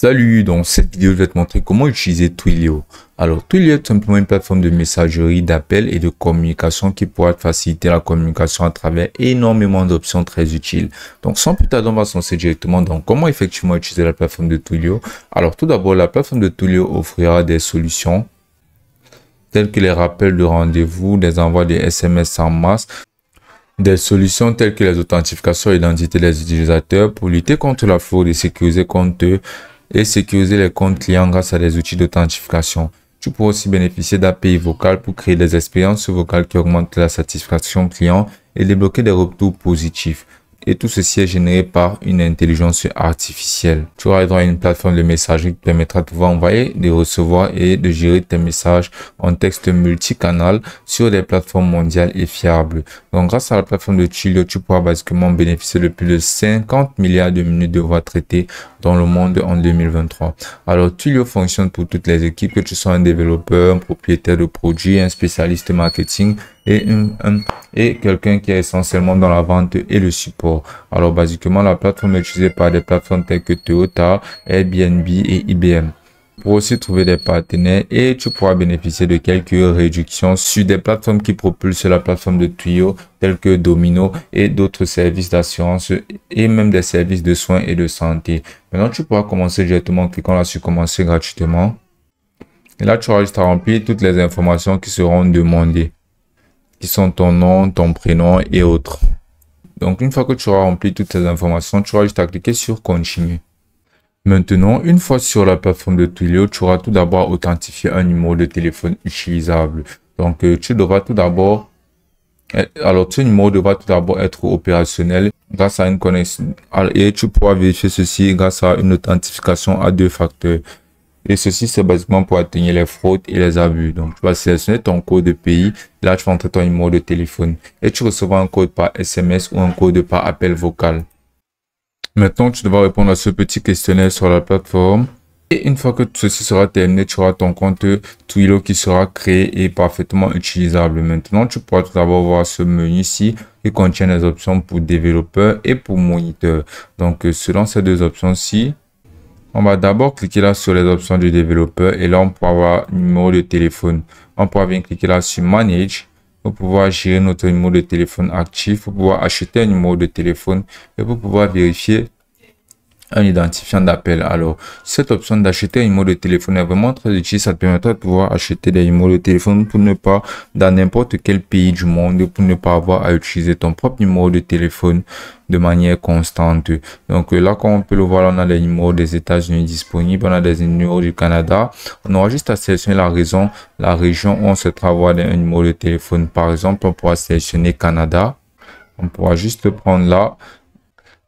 Salut, dans cette vidéo, je vais te montrer comment utiliser Twilio. Alors, Twilio est tout simplement une plateforme de messagerie, d'appel et de communication qui pourra te faciliter la communication à travers énormément d'options très utiles. Donc, sans plus tarder, on va se lancer directement dans comment effectivement utiliser la plateforme de Twilio. Alors, tout d'abord, la plateforme de Twilio offrira des solutions telles que les rappels de rendez-vous, des envois de SMS en masse, des solutions telles que les authentifications et l'identité des utilisateurs pour lutter contre la fraude et sécuriser les comptes clients grâce à des outils d'authentification. Tu pourras aussi bénéficier d'API vocales pour créer des expériences vocales qui augmentent la satisfaction client et débloquer des retours positifs. Et tout ceci est généré par une intelligence artificielle. Tu auras droit à une plateforme de messagerie qui permettra de pouvoir envoyer, de recevoir et de gérer tes messages en texte multicanal sur des plateformes mondiales et fiables. Donc, grâce à la plateforme de Twilio, tu pourras basiquement bénéficier de plus de 50 milliards de minutes de voix traitées dans le monde en 2023. Alors, Twilio fonctionne pour toutes les équipes, que tu sois un développeur, un propriétaire de produits, un spécialiste marketing et quelqu'un qui est essentiellement dans la vente et le support. Alors, basiquement, la plateforme est utilisée par des plateformes telles que Toyota, Airbnb et IBM. Pour aussi trouver des partenaires et tu pourras bénéficier de quelques réductions sur des plateformes qui propulsent la plateforme de Twilio telles que Domino et d'autres services d'assurance et même des services de soins et de santé. Maintenant, tu pourras commencer directement en cliquant là sur commencer gratuitement. Et là, tu auras juste à remplir toutes les informations qui seront demandées, qui sont ton nom, ton prénom et autres. Donc, une fois que tu auras rempli toutes ces informations, tu auras juste à cliquer sur continuer. Maintenant, une fois sur la plateforme de Twilio, tu auras tout d'abord authentifié un numéro de téléphone utilisable. Donc, tu devras tout d'abord, ce numéro devra tout d'abord être opérationnel grâce à une connexion et tu pourras vérifier ceci grâce à une authentification à 2 facteurs. Et ceci, c'est basiquement pour atteindre les fraudes et les abus. Donc, tu vas sélectionner ton code de pays. Là, tu vas entrer ton numéro de téléphone et tu recevras un code par SMS ou un code par appel vocal. Maintenant, tu devras répondre à ce petit questionnaire sur la plateforme. Et une fois que ceci sera terminé, tu auras ton compte Twilio qui sera créé et parfaitement utilisable. Maintenant, tu pourras tout d'abord voir ce menu ici qui contient les options pour développeurs et pour moniteur. Donc, selon ces deux options-ci, on va d'abord cliquer là sur les options du développeur et là, on pourra avoir numéro de téléphone. On pourra bien cliquer là sur Manage pour pouvoir gérer notre numéro de téléphone actif, pour pouvoir acheter un numéro de téléphone et pour pouvoir vérifier un identifiant d'appel. Alors, cette option d'acheter un numéro de téléphone est vraiment très utile. Ça te permettra de pouvoir acheter des numéros de téléphone pour ne pas, dans n'importe quel pays du monde, pour ne pas avoir à utiliser ton propre numéro de téléphone de manière constante. Donc là, comme on peut le voir, on a des numéros des États-Unis disponibles, on a des numéros du Canada. On aura juste à sélectionner la région où on souhaitera avoir un numéro de téléphone. Par exemple, on pourra sélectionner Canada. On pourra juste prendre là.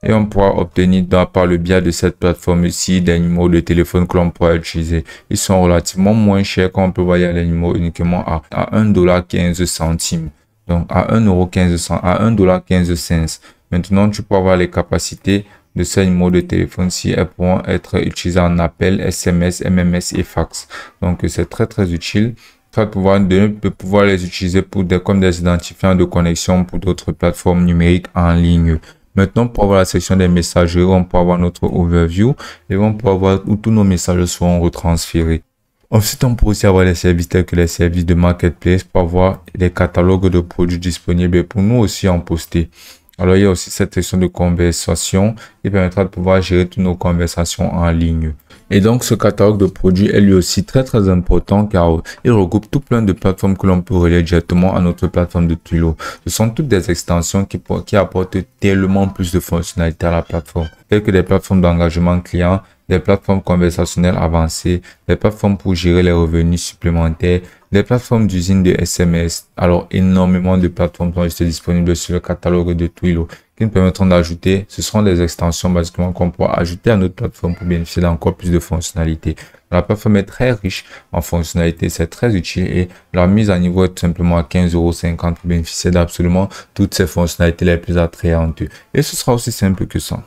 Et on pourra obtenir par le biais de cette plateforme ici des numéros de téléphone que l'on pourra utiliser. Ils sont relativement moins chers quand on peut voir les numéros uniquement à 1,15 $. Donc à 1,15 €, à 1,15 $. Maintenant, tu peux avoir les capacités de ces numéros de téléphone si elles pourront être utilisées en appel, SMS, MMS et fax. Donc c'est très utile. Tu vas pouvoir les utiliser comme des identifiants de connexion pour d'autres plateformes numériques en ligne. Maintenant, pour avoir la section des messageries, on peut avoir notre overview et on peut avoir où tous nos messages seront retransférés. Ensuite, on peut aussi avoir les services tels que les services de marketplace pour avoir les catalogues de produits disponibles et pour nous aussi en poster. Alors, il y a aussi cette section de conversation qui permettra de pouvoir gérer toutes nos conversations en ligne. Et donc, ce catalogue de produits est lui aussi très important car il regroupe tout plein de plateformes que l'on peut relier directement à notre plateforme de Twilio. Ce sont toutes des extensions qui apportent tellement plus de fonctionnalités à la plateforme, telles que des plateformes d'engagement client, des plateformes conversationnelles avancées, des plateformes pour gérer les revenus supplémentaires, des plateformes d'usine de SMS. Alors, énormément de plateformes sont disponibles sur le catalogue de Twilio qui nous permettront d'ajouter. Ce seront des extensions basiquement qu'on pourra ajouter à notre plateforme pour bénéficier d'encore plus de fonctionnalités. La plateforme est très riche en fonctionnalités, c'est très utile et la mise à niveau est tout simplement à 15,50 € pour bénéficier d'absolument toutes ces fonctionnalités les plus attrayantes. Et ce sera aussi simple que ça.